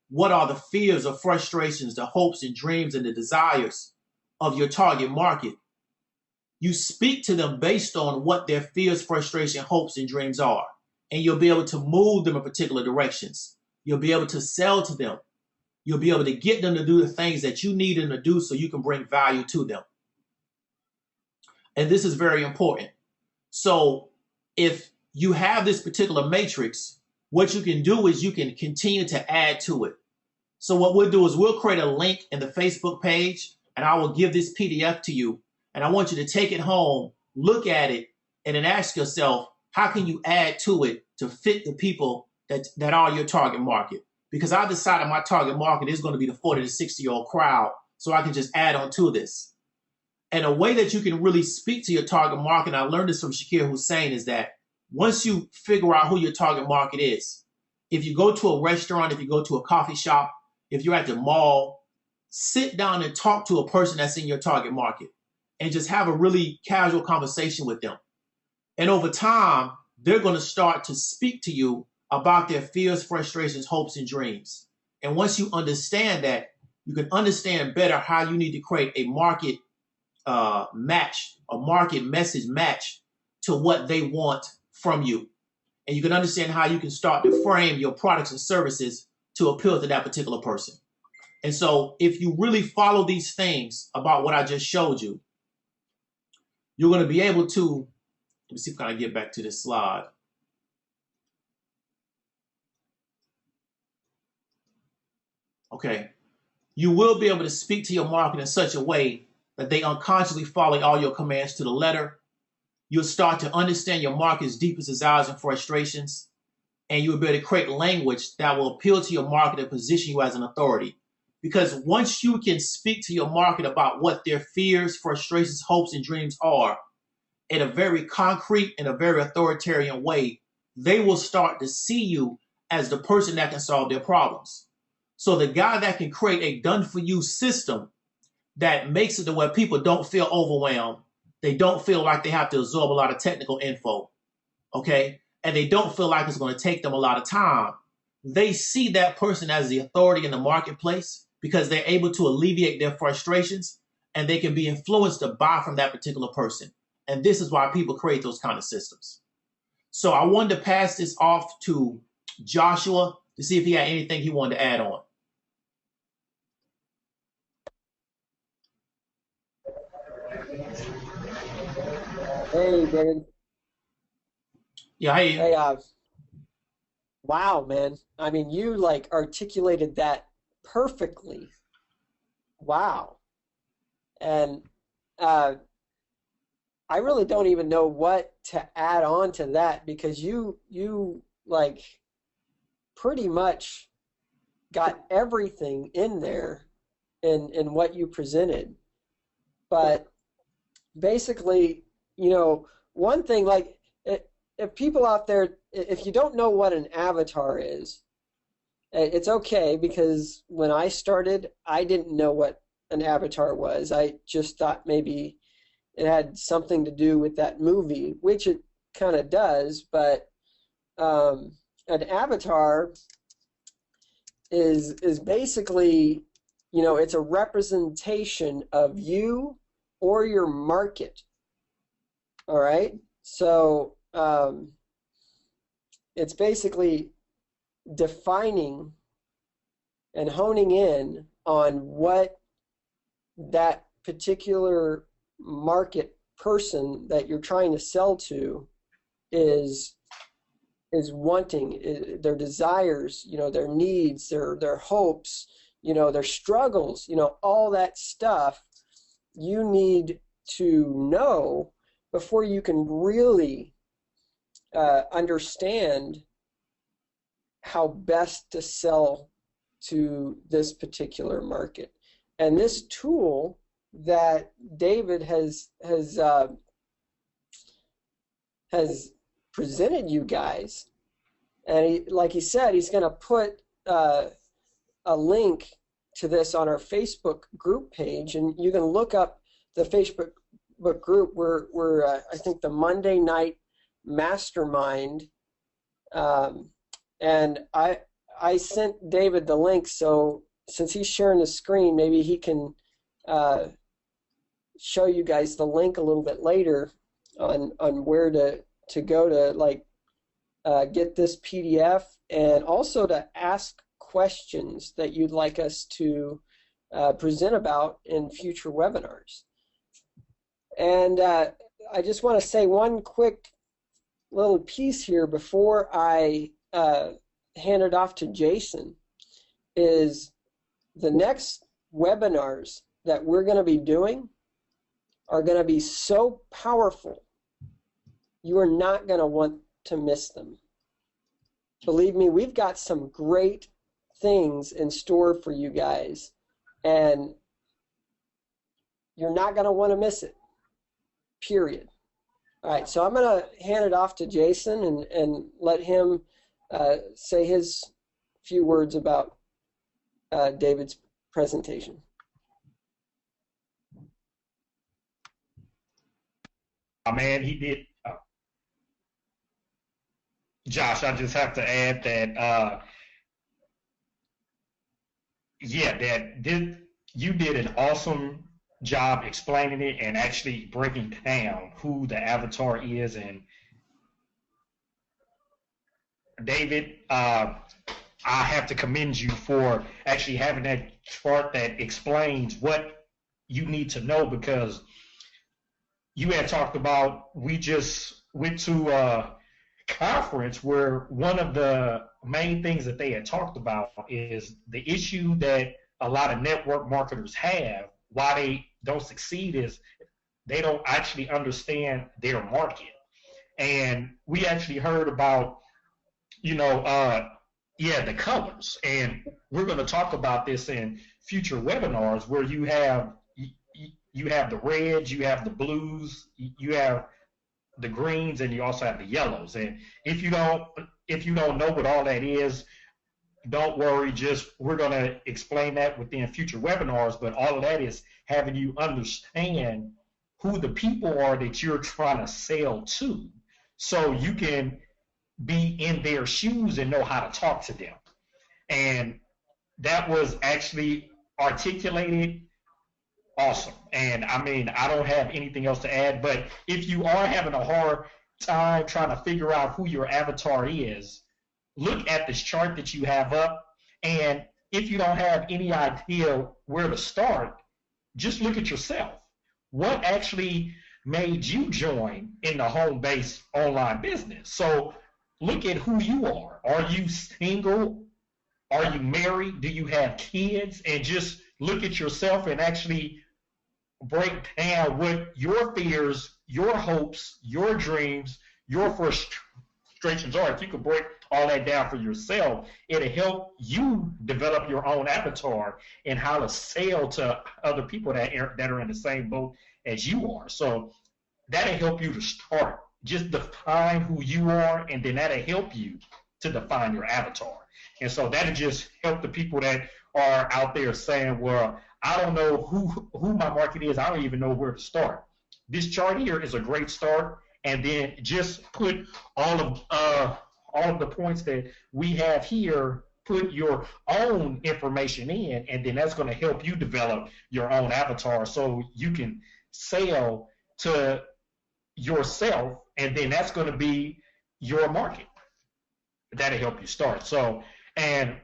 what are the fears or frustrations, the hopes and dreams and the desires of your target market. You speak to them based on what their fears, frustration, hopes, and dreams are. And you'll be able to move them in particular directions. You'll be able to sell to them. You'll be able to get them to do the things that you need them to do so you can bring value to them. And this is very important. So if you have this particular matrix, what you can do is you can continue to add to it. So what we'll do is we'll create a link in the Facebook page, and I will give this PDF to you. And I want you to take it home, look at it, and then ask yourself, how can you add to it to fit the people that are your target market? Because I decided my target market is going to be the 40 to 60-year-old crowd, so I can just add on to this. And a way that you can really speak to your target market, and I learned this from Shakir Hussein, is that once you figure out who your target market is, if you go to a restaurant, if you go to a coffee shop, if you're at the mall, sit down and talk to a person that's in your target market and just have a really casual conversation with them. And over time, they're going to start to speak to you about their fears, frustrations, hopes, and dreams. And once you understand that, you can understand better how you need to create a market match, a market message match to what they want from you. And you can understand how you can start to frame your products and services to appeal to that particular person. And so if you really follow these things about what I just showed you, you're going to be able to, let me see if I can get back to this slide. Okay. You will be able to speak to your market in such a way that they unconsciously follow all your commands to the letter. You'll start to understand your market's deepest desires and frustrations, and you'll be able to create language that will appeal to your market and position you as an authority. Because once you can speak to your market about what their fears, frustrations, hopes, and dreams are in a very concrete and a very authoritarian way, they will start to see you as the person that can solve their problems. So the guy that can create a done-for-you system that makes it to where people don't feel overwhelmed, they don't feel like they have to absorb a lot of technical info, okay? And they don't feel like it's going to take them a lot of time. They see that person as the authority in the marketplace because they're able to alleviate their frustrations and they can be influenced to buy from that particular person. And this is why people create those kind of systems. So I wanted to pass this off to Joshua to see if he had anything he wanted to add on. Hey, David. Yeah, hey. Hey, wow, man. I mean, you like articulated that perfectly. Wow. And I really don't even know what to add on to that because you like pretty much got everything in there in what you presented. But basically, you know, one thing like if people out there, if you don't know what an avatar is, it's okay because when I started, I didn't know what an avatar was. I just thought maybe it had something to do with that movie, which it kind of does, but an avatar is basically, you know, it's a representation of you or your market. All right? So it's basically defining and honing in on what that particular market person that you're trying to sell to is wanting, their desires, you know, their needs, their hopes, you know, their struggles, you know, all that stuff you need to know before you can really understand how best to sell to this particular market. And this tool that David has presented you guys, and he, like he said, he's going to put a link to this on our Facebook group page, and you can look up the Facebook group. We're I think the Monday night mastermind, and I sent David the link, so since he's sharing the screen, maybe he can show you guys the link a little bit later on where to go to like get this PDF, and also to ask questions that you'd like us to present about in future webinars. And I just want to say one quick little piece here before I hand it off to Jason, is the next webinars that we're going to be doing are going to be so powerful, you are not going to want to miss them. Believe me, we've got some great things in store for you guys, and you're not going to want to miss it, period. All right, so I'm going to hand it off to Jason and let him say his few words about David's presentation. Man, he did. Josh, I just have to add that, you did an awesome job explaining it and actually breaking down who the avatar is. And David, I have to commend you for actually having that chart that explains what you need to know, because you had talked about, we just went to a conference where one of the main things that they had talked about is the issue that a lot of network marketers have, why they don't succeed, is they don't actually understand their market. And we actually heard about, the colors. And we're going to talk about this in future webinars, where you have the reds, you have the blues, you have the greens, and you also have the yellows. And if you don't know what all that is, don't worry. We're going to explain that within future webinars. But all of that is having you understand who the people are that you're trying to sell to, so you can be in their shoes and know how to talk to them. And that was actually articulated awesome. And I mean, I don't have anything else to add, but if you are having a hard time trying to figure out who your avatar is, look at this chart that you have up. And if you don't have any idea where to start, just look at yourself. What actually made you join in the home-based online business? So look at who you are. Are you single? Are you married? Do you have kids? And just look at yourself and actually break down what your fears, your hopes, your dreams, your frustrations are. If you could break all that down for yourself, it'll help you develop your own avatar and how to sell to other people that are in the same boat as you are. So that'll help you to start. Just define who you are, and then that'll help you to define your avatar. And so that'll just help the people that are out there saying, well, I don't know who my market is. I don't even know where to start. This chart here is a great start. And then just put all of the points that we have here, put your own information in, and then that's going to help you develop your own avatar so you can sell to yourself, and then that's going to be your market. That'll help you start. So, and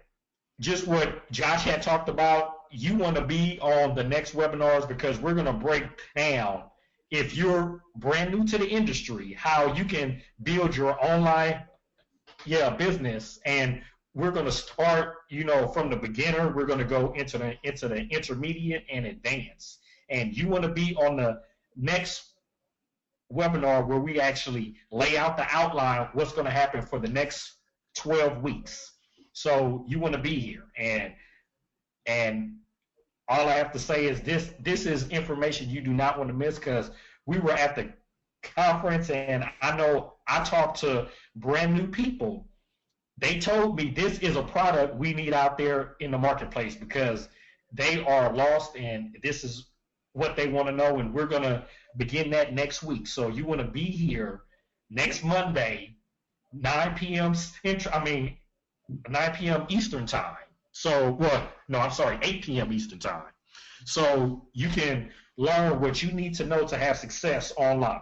just what Josh had talked about, you want to be on the next webinars, because we're going to break down, if you're brand new to the industry, how you can build your online business. And we're going to start, from the beginner. We're going to go into the intermediate and advanced. And you want to be on the next webinar where we actually lay out the outline, what's going to happen for the next 12 weeks. So you want to be here. And all I have to say is this is information you do not want to miss, because we were at the conference, and I know I talked to brand new people. They told me this is a product we need out there in the marketplace, because they are lost, and this is what they want to know, and we're going to begin that next week. So you want to be here next Monday, 9 p.m. Central. 9 p.m. Eastern time. So, well, no, I'm sorry, 8 p.m. Eastern time. So you can learn what you need to know to have success online.